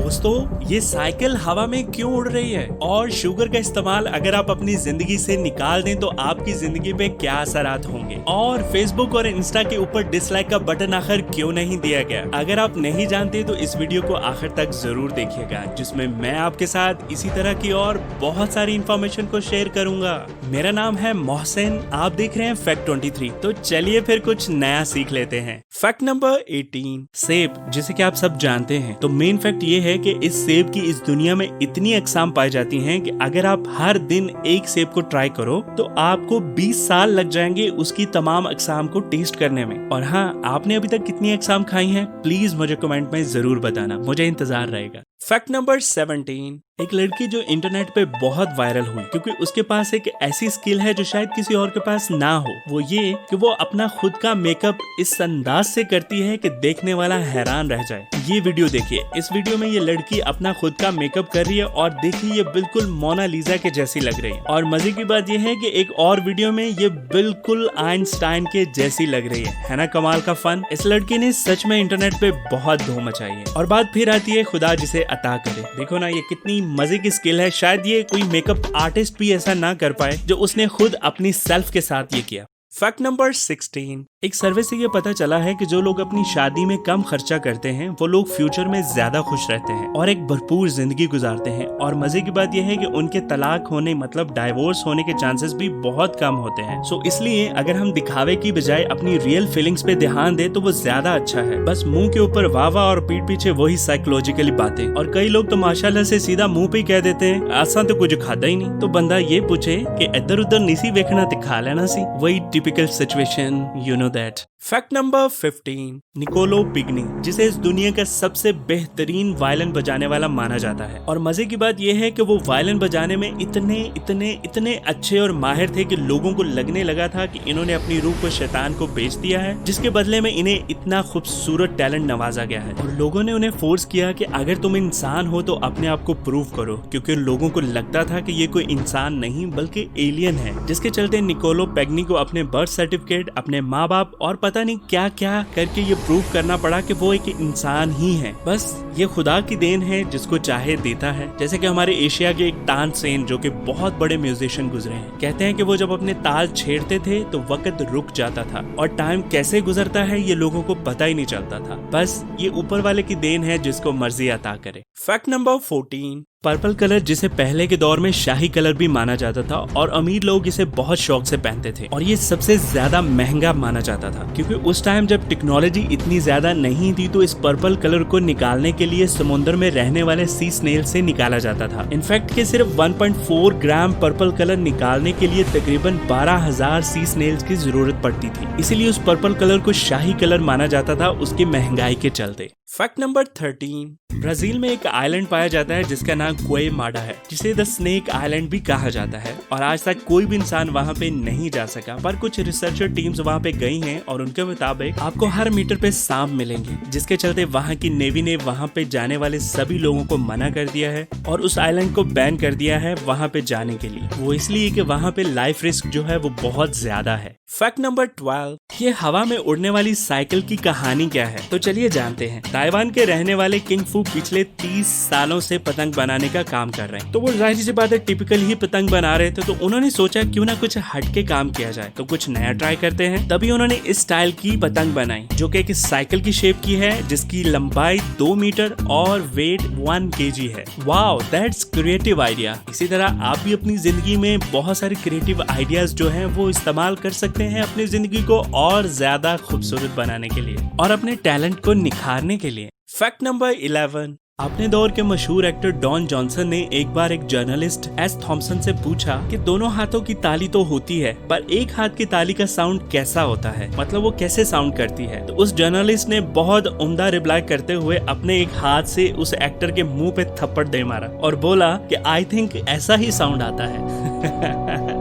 दोस्तों, ये साइकिल हवा में क्यों उड़ रही है और शुगर का इस्तेमाल अगर आप अपनी जिंदगी से निकाल दें तो आपकी जिंदगी पे क्या असरात होंगे, और फेसबुक और इंस्टा के ऊपर डिसलाइक का बटन आखिर क्यों नहीं दिया गया। अगर आप नहीं जानते तो इस वीडियो को आखिर तक जरूर देखिएगा, जिसमें मैं आपके साथ इसी तरह की और बहुत सारी इंफॉर्मेशन को शेयर करूंगा। मेरा नाम है मोहसिन, आप देख रहे हैं फैक्ट 23। तो चलिए फिर कुछ नया सीख लेते हैं। फैक्ट नंबर 18, सेब। जैसे कि आप सब जानते हैं तो मेन फैक्ट ये है कि इस सेब की इस दुनिया में इतनी अक़साम पाई जाती हैं कि अगर आप हर दिन एक सेब को ट्राई करो तो आपको 20 साल लग जाएंगे उसकी तमाम अक़साम को टेस्ट करने में। और हाँ, आपने अभी तक कितनी अक़साम खाई हैं प्लीज मुझे कमेंट में जरूर बताना, मुझे इंतजार रहेगा। फैक्ट नंबर 17, एक लड़की जो इंटरनेट पे बहुत वायरल हुई क्योंकि उसके पास एक ऐसी स्किल है जो शायद किसी और के पास ना हो। वो ये कि वो अपना खुद का मेकअप इस अंदाज से करती है कि देखने वाला हैरान रह जाए। ये वीडियो देखिए, इस वीडियो में ये लड़की अपना खुद का मेकअप कर रही है और देखिए ये बिल्कुल मोनालिसा के जैसी लग रही है। और मजे की बात ये है कि एक और वीडियो में ये बिल्कुल आइंस्टाइन के जैसी लग रही है ना कमाल का फन। इस लड़की ने सच में इंटरनेट पे बहुत धूम मचाई है। और बात फिर आती है खुदा जिसे अता करे। देखो ना ये कितनी मजे की स्किल है, शायद ये कोई मेकअप आर्टिस्ट भी ऐसा ना कर पाए जो उसने खुद अपनी सेल्फ के साथ ये किया। फैक्ट नंबर 16, एक सर्वे से ये पता चला है कि जो लोग अपनी शादी में कम खर्चा करते हैं वो लोग फ्यूचर में ज्यादा खुश रहते हैं और एक भरपूर जिंदगी गुजारते हैं। और मजे की बात यह है कि उनके तलाक होने मतलब डाइवोर्स होने के चांसेस भी बहुत कम होते हैं। सो इसलिए अगर हम दिखावे की बजाय अपनी रियल फीलिंग्स पे ध्यान दे तो वो ज्यादा अच्छा है। बस मुंह के ऊपर वाह वाह और पीठ पीछे वही साइकोलॉजिकली बातें। और कई लोग तो माशाल्लाह से सीधा मुंह पे कह देते हैं आसान तो कुछ खाता ही नहीं। तो बंदा ये पूछे कि इधर उधर नहीं देखना दिखा लेना सी, वही typical situation, you know that. Fact number 15, Niccolo पिग्नी, जिसे इस दुनिया का सबसे बेहतरीन वायलिन बजाने वाला माना जाता है। और मजे की बात यह है कि वो वायलिन बजाने में इतने अच्छे और माहिर थे कि लोगों को लगने लगा था कि इन्होंने अपनी रूह को शैतान को बेच दिया है, जिसके बदले में इन्हें इतना खूबसूरत टैलेंट नवाजा गया है। और लोगों ने उन्हें फोर्स किया कि अगर तुम इंसान हो तो अपने आप को प्रूव करो, क्योंकि लोगों को लगता था कि ये कोई इंसान नहीं बल्कि एलियन है। जिसके चलते निकोलो पेग्नी को अपने बर्थ सर्टिफिकेट, अपने माँ बाप और पता नहीं क्या क्या करके ये प्रूव करना पड़ा कि वो एक इंसान ही है। बस ये खुदा की देन है, जिसको चाहे देता है। जैसे कि हमारे एशिया के एक तानसेन जो कि बहुत बड़े म्यूजिशियन गुजरे हैं, कहते हैं कि वो जब अपने ताल छेड़ते थे तो वक्त रुक जाता था और टाइम कैसे गुजरता है ये लोगों को पता ही नहीं चलता था। बस ये ऊपर वाले की देन है जिसको मर्जी अता करे। फैक्ट नंबर 14, पर्पल कलर, जिसे पहले के दौर में शाही कलर भी माना जाता था और अमीर लोग इसे बहुत शौक से पहनते थे। और ये सबसे ज्यादा महंगा माना जाता था क्योंकि उस टाइम जब टेक्नोलॉजी इतनी ज्यादा नहीं थी तो इस पर्पल कलर को निकालने के लिए समुद्र में रहने वाले सी स्नेल से निकाला जाता था। इनफैक्ट कि सिर्फ 1.4 ग्राम पर्पल कलर निकालने के लिए तकरीबन 12,000 सी स्नेल्स की जरूरत पड़ती थी। इसीलिए उस पर्पल कलर को शाही कलर माना जाता था उसकी महंगाई के चलते। फैक्ट नंबर 13, ब्राजील में एक आइलैंड पाया जाता है जिसका नाम ग्वेमाडा है, जिसे द स्नेक आइलैंड भी कहा जाता है। और आज तक कोई भी इंसान वहां पे नहीं जा सका, पर कुछ रिसर्चर टीम्स वहां पे गई हैं और उनके मुताबिक आपको हर मीटर पे सांप मिलेंगे, जिसके चलते वहां की नेवी ने वहां पे जाने वाले सभी लोगों को मना कर दिया है और उस आइलैंड को बैन कर दिया है वहां पे जाने के लिए। वो इसलिए कि वहां पे लाइफ रिस्क जो है वो बहुत ज्यादा है। फैक्ट नंबर 12, ये हवा में उड़ने वाली साइकिल की कहानी क्या है, तो चलिए जानते हैं। ताइवान के रहने वाले किंग फू पिछले 30 सालों से पतंग बनाने का काम कर रहे हैं। तो वो जाहिर सी बात है टिपिकल ही पतंग बना रहे थे, तो उन्होंने सोचा क्यों ना कुछ हटके काम किया जाए, तो कुछ नया ट्राई करते हैं। तभी उन्होंने इस स्टाइल की पतंग बनाई जो कि एक साइकिल की शेप की है, जिसकी लंबाई 2 मीटर और वेट 1 kg है। Wow, that's creative idea. इसी तरह आप भी अपनी जिंदगी में बहुत सारे क्रिएटिव आइडियाज जो हैं वो इस्तेमाल कर सकते हैं अपनी जिंदगी को और ज्यादा खूबसूरत बनाने के लिए और अपने टैलेंट को निखारने के लिए। फैक्ट नंबर 11, अपने दौर के मशहूर एक्टर डॉन जॉनसन ने एक बार एक जर्नलिस्ट एस थॉम्सन से पूछा कि दोनों हाथों की ताली तो होती है पर एक हाथ की ताली का साउंड कैसा होता है, मतलब वो कैसे साउंड करती है। तो उस जर्नलिस्ट ने बहुत उम्दा रिप्लाई करते हुए अपने एक हाथ से उस एक्टर के मुंह पे थप्पड़ दे मारा और बोला कि आई थिंक ऐसा ही साउंड आता है।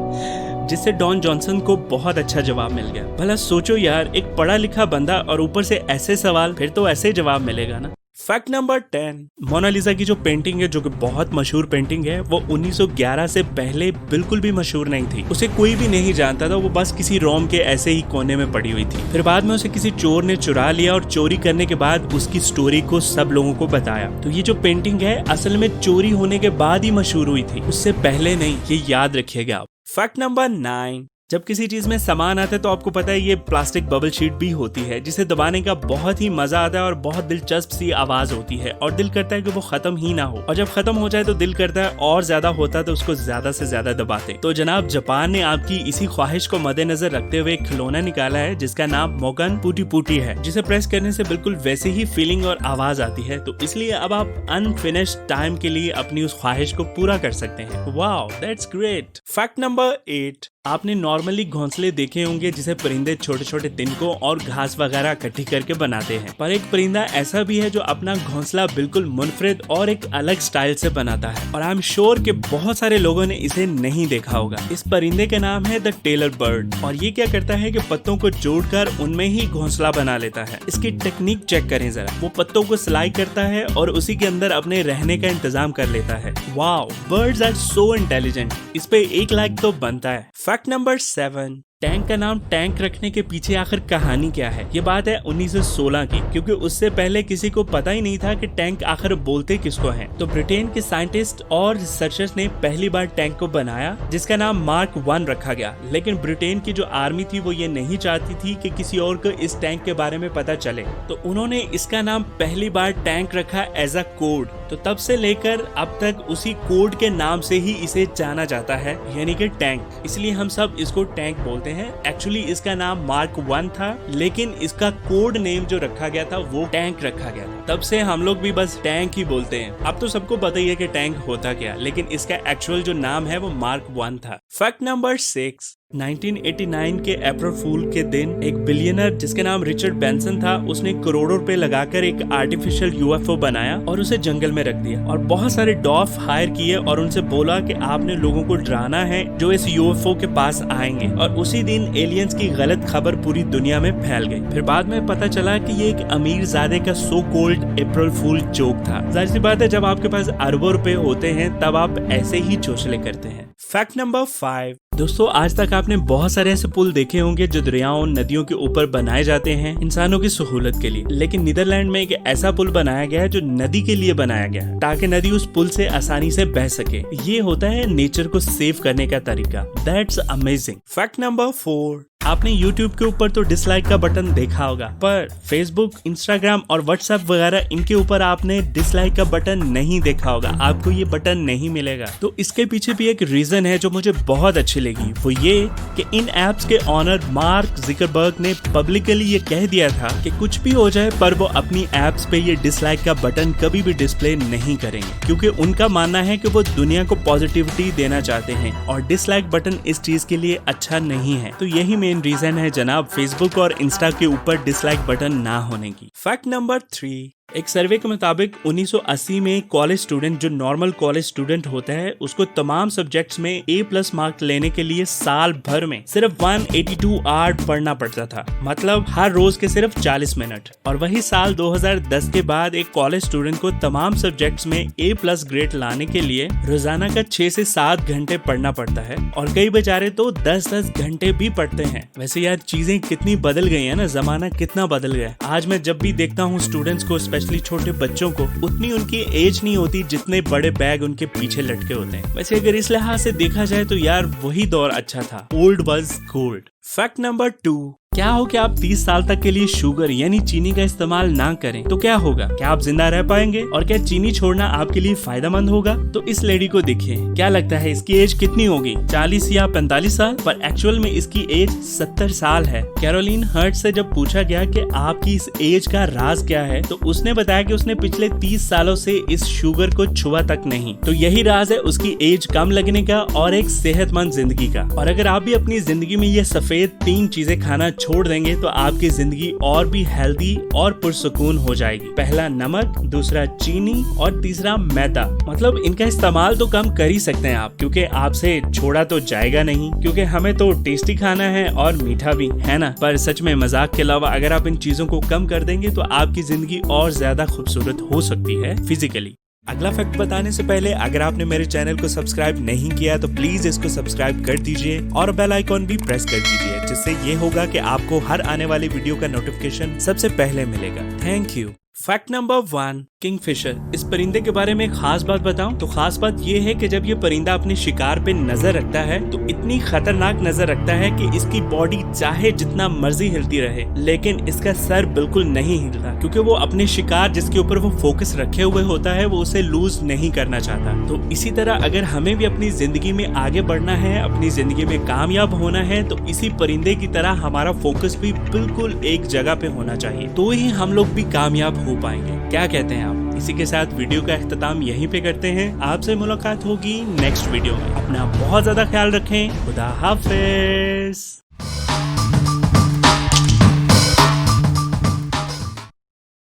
जिससे डॉन जॉनसन को बहुत अच्छा जवाब मिल गया। भला सोचो यार, एक पढ़ा लिखा बंदा और ऊपर से ऐसे सवाल, फिर तो ऐसे जवाब मिलेगा ना। फैक्ट नंबर 10, मोनालिसा की जो पेंटिंग है, जो कि बहुत मशहूर पेंटिंग है, वो 1911 से पहले बिल्कुल भी मशहूर नहीं थी। उसे कोई भी नहीं जानता था, वो बस किसी रोम के ऐसे ही कोने में पड़ी हुई थी। फिर बाद में उसे किसी चोर ने चुरा लिया और चोरी करने के बाद उसकी स्टोरी को सब लोगों को बताया। तो ये जो पेंटिंग है असल में चोरी होने के बाद ही मशहूर हुई थी, उससे पहले नहीं, ये याद रखिएगा आप। फैक्ट नंबर 9, जब किसी चीज में सामान आता है तो आपको पता है ये प्लास्टिक बबल शीट भी होती है, जिसे दबाने का बहुत ही मजा आता है और बहुत दिलचस्प सी आवाज होती है और दिल करता है कि वो खत्म ही ना हो, और जब खत्म हो जाए तो दिल करता है और ज्यादा होता है तो उसको ज्यादा से ज्यादा दबाते। तो जनाब जापान ने आपकी इसी ख्वाहिश को मद्देनजर रखते हुए एक खिलौना निकाला है जिसका नाम मोगन पुटी पुटी है, जिसे प्रेस करने से बिल्कुल वैसे ही फीलिंग और आवाज आती है। तो इसलिए अब आप अनफिनिश्ड टाइम के लिए अपनी उस ख्वाहिश को पूरा कर सकते हैं। Wow, that's great. Fact number 8, आपने नॉर्मली घोंसले देखे होंगे जिसे परिंदे छोटे छोटे तिनकों और घास वगैरह इकट्ठी करके बनाते हैं, पर एक परिंदा ऐसा भी है जो अपना घोंसला बिल्कुल मुनफरिद और एक अलग स्टाइल से बनाता है, और आई एम श्योर कि बहुत सारे लोगों ने इसे नहीं देखा होगा। इस परिंदे का नाम है द टेलर बर्ड, और ये क्या करता है कि पत्तों को जोड़कर उनमें ही घोंसला बना लेता है। इसकी टेक्निक चेक करें जरा, वो पत्तों को सिलाई करता है और उसी के अंदर अपने रहने का इंतजाम कर लेता है। Wow, birds are so intelligent. इस पे 1 लाइक तो बनता है। फैक्ट नंबर 7, टैंक का नाम टैंक रखने के पीछे आखिर कहानी क्या है? ये बात है 1916 की, क्योंकि उससे पहले किसी को पता ही नहीं था कि टैंक आखिर बोलते किसको हैं। तो ब्रिटेन के साइंटिस्ट और रिसर्चर्स ने पहली बार टैंक को बनाया, जिसका नाम मार्क 1 रखा गया। लेकिन ब्रिटेन की जो आर्मी थी वो ये नहीं चाहती थी कि किसी और को इस टैंक के बारे में पता चले, तो उन्होंने इसका नाम पहली बार टैंक रखा एज अ कोड। तो तब से लेकर अब तक उसी कोड के नाम से ही इसे जाना जाता है, यानी कि टैंक। इसलिए हम सब इसको टैंक बोलते हैं। एक्चुअली इसका नाम मार्क 1 था, लेकिन इसका कोड नेम जो रखा गया था वो टैंक रखा गया था। तब से हम लोग भी बस टैंक ही बोलते हैं। अब तो सबको पता ही है कि टैंक होता क्या, लेकिन इसका एक्चुअल जो नाम है वो मार्क 1 था। फैक्ट नंबर 6, 1989 के अप्रैल फूल के दिन एक बिलियनर जिसके नाम रिचर्ड बेंसन था, उसने करोड़ों रुपए लगाकर एक आर्टिफिशियल यूएफओ बनाया और उसे जंगल में रख दिया, और बहुत सारे डॉफ हायर किए और उनसे बोला कि आपने लोगों को डराना है जो इस यूएफओ के पास आएंगे। और उसी दिन एलियंस की गलत खबर पूरी दुनिया में फैल गई। फिर बाद में पता चला कि ये एक अमीर ज़ादे का सो कोल्ड अप्रैल फूल जोक था। जाहिर सी बात है, जब आपके पास अरबों रुपए होते हैं तब आप ऐसे ही चोचले करते हैं। फैक्ट नंबर 5, दोस्तों आज तक आपने बहुत सारे ऐसे पुल देखे होंगे जो दरियाओं नदियों के ऊपर बनाए जाते हैं इंसानों की सहूलत के लिए, लेकिन नीदरलैंड में एक ऐसा पुल बनाया गया है जो नदी के लिए बनाया गया है, ताकि नदी उस पुल से आसानी से बह सके। ये होता है नेचर को सेव करने का तरीका। That's amazing. फैक्ट नंबर 4, आपने YouTube के ऊपर तो डिसलाइक का बटन देखा होगा, पर Facebook, Instagram और WhatsApp वगैरह इनके ऊपर आपने डिसलाइक का बटन नहीं देखा होगा। आपको ये बटन नहीं मिलेगा। तो इसके पीछे भी एक रीजन है जो मुझे बहुत अच्छी लगी, वो ये कि इन एप्स के ऑनर मार्क ज़ुकरबर्ग ने पब्लिकली ये कह दिया था कि कुछ भी हो जाए पर वो अपनी एप्स पे ये डिसलाइक का बटन कभी भी डिस्प्ले नहीं करेंगे, क्योंकि उनका मानना है कि वो दुनिया को पॉजिटिविटी देना चाहते हैं और डिसलाइक बटन इस चीज के लिए अच्छा नहीं है। तो यही मेन रीजन है जनाब फेसबुक और इंस्टा के ऊपर डिसलाइक बटन ना होने की। फैक्ट नंबर 3, एक सर्वे के मुताबिक 1980 में कॉलेज स्टूडेंट जो नॉर्मल कॉलेज स्टूडेंट होता है उसको तमाम सब्जेक्ट्स में A+ मार्क लेने के लिए साल भर में सिर्फ 182 आवर पढ़ना पड़ता था, मतलब हर रोज के सिर्फ 40 मिनट। और वही साल 2010 के बाद एक कॉलेज स्टूडेंट को तमाम सब्जेक्ट्स में A+ ग्रेड लाने के लिए रोजाना का 6 से 7 घंटे पढ़ना पड़ता है, और कई बेचारे तो 10-10 घंटे भी पढ़ते हैं। वैसे यार चीजें कितनी बदल गई है ना, जमाना कितना बदल गया। आज मैं जब भी देखता हूँ स्टूडेंट्स को, स्पेशली छोटे बच्चों को, उतनी उनकी एज नहीं होती जितने बड़े बैग उनके पीछे लटके होते हैं। वैसे अगर इस लिहाज से देखा जाए तो यार वही दौर अच्छा था। Old was gold. Fact number 2, क्या हो कि आप 30 साल तक के लिए शुगर यानी चीनी का इस्तेमाल ना करें तो क्या होगा? क्या आप जिंदा रह पाएंगे? और क्या चीनी छोड़ना आपके लिए फायदेमंद होगा? तो इस लेडी को देखिए, क्या लगता है इसकी एज कितनी होगी? 40 या 45 साल? पर एक्चुअल में इसकी एज 70 साल है। कैरोलिन हर्ट से जब पूछा गया कि आपकी इस एज का राज क्या है, तो उसने बताया कि उसने पिछले 30 सालों से इस शुगर को छुआ तक नहीं। तो यही राज है उसकी एज कम लगने का और एक सेहतमंद जिंदगी का। और अगर आप भी अपनी जिंदगी में ये सफेद 3 चीजें खाना छोड़ देंगे तो आपकी जिंदगी और भी हेल्दी और पुरसुकून हो जाएगी। पहला नमक, दूसरा चीनी और तीसरा मैदा। मतलब इनका इस्तेमाल तो कम कर ही सकते हैं आप, क्योंकि आपसे छोड़ा तो जाएगा नहीं, क्योंकि हमें तो टेस्टी खाना है और मीठा भी, है ना। पर सच में मजाक के अलावा अगर आप इन चीजों को कम कर देंगे तो आपकी जिंदगी और ज्यादा खूबसूरत हो सकती है फिजिकली। अगला फैक्ट बताने से पहले अगर आपने मेरे चैनल को सब्सक्राइब नहीं किया तो प्लीज इसको सब्सक्राइब कर दीजिए और बेल आइकॉन भी प्रेस कर दीजिए, जिससे ये होगा कि आपको हर आने वाली वीडियो का नोटिफिकेशन सबसे पहले मिलेगा। Thank you. Fact number 1, Kingfisher. इस परिंदे के बारे में एक खास बात बताऊं तो खास बात ये है कि जब ये परिंदा अपने शिकार पे नजर रखता है तो इतनी खतरनाक नजर रखता है कि इसकी बॉडी चाहे जितना मर्जी हिलती रहे लेकिन इसका सर बिल्कुल नहीं हिलता, क्योंकि वो अपने शिकार जिसके ऊपर वो फोकस रखे हुए होता है वो उसे लूज नहीं करना चाहता। तो इसी तरह अगर हमें भी अपनी जिंदगी में आगे बढ़ना है, अपनी जिंदगी में कामयाब होना है, तो इसी परिंदे की तरह हमारा फोकस भी बिल्कुल एक जगह पे होना चाहिए, तो ही हम लोग भी कामयाब हो पाएंगे। क्या कहते हैं आप? इसी के साथ वीडियो का अख्ताम यहीं पे करते हैं। आपसे मुलाकात होगी नेक्स्ट वीडियो में। अपना बहुत ज्यादा ख्याल रखें। खुदा हाफिज।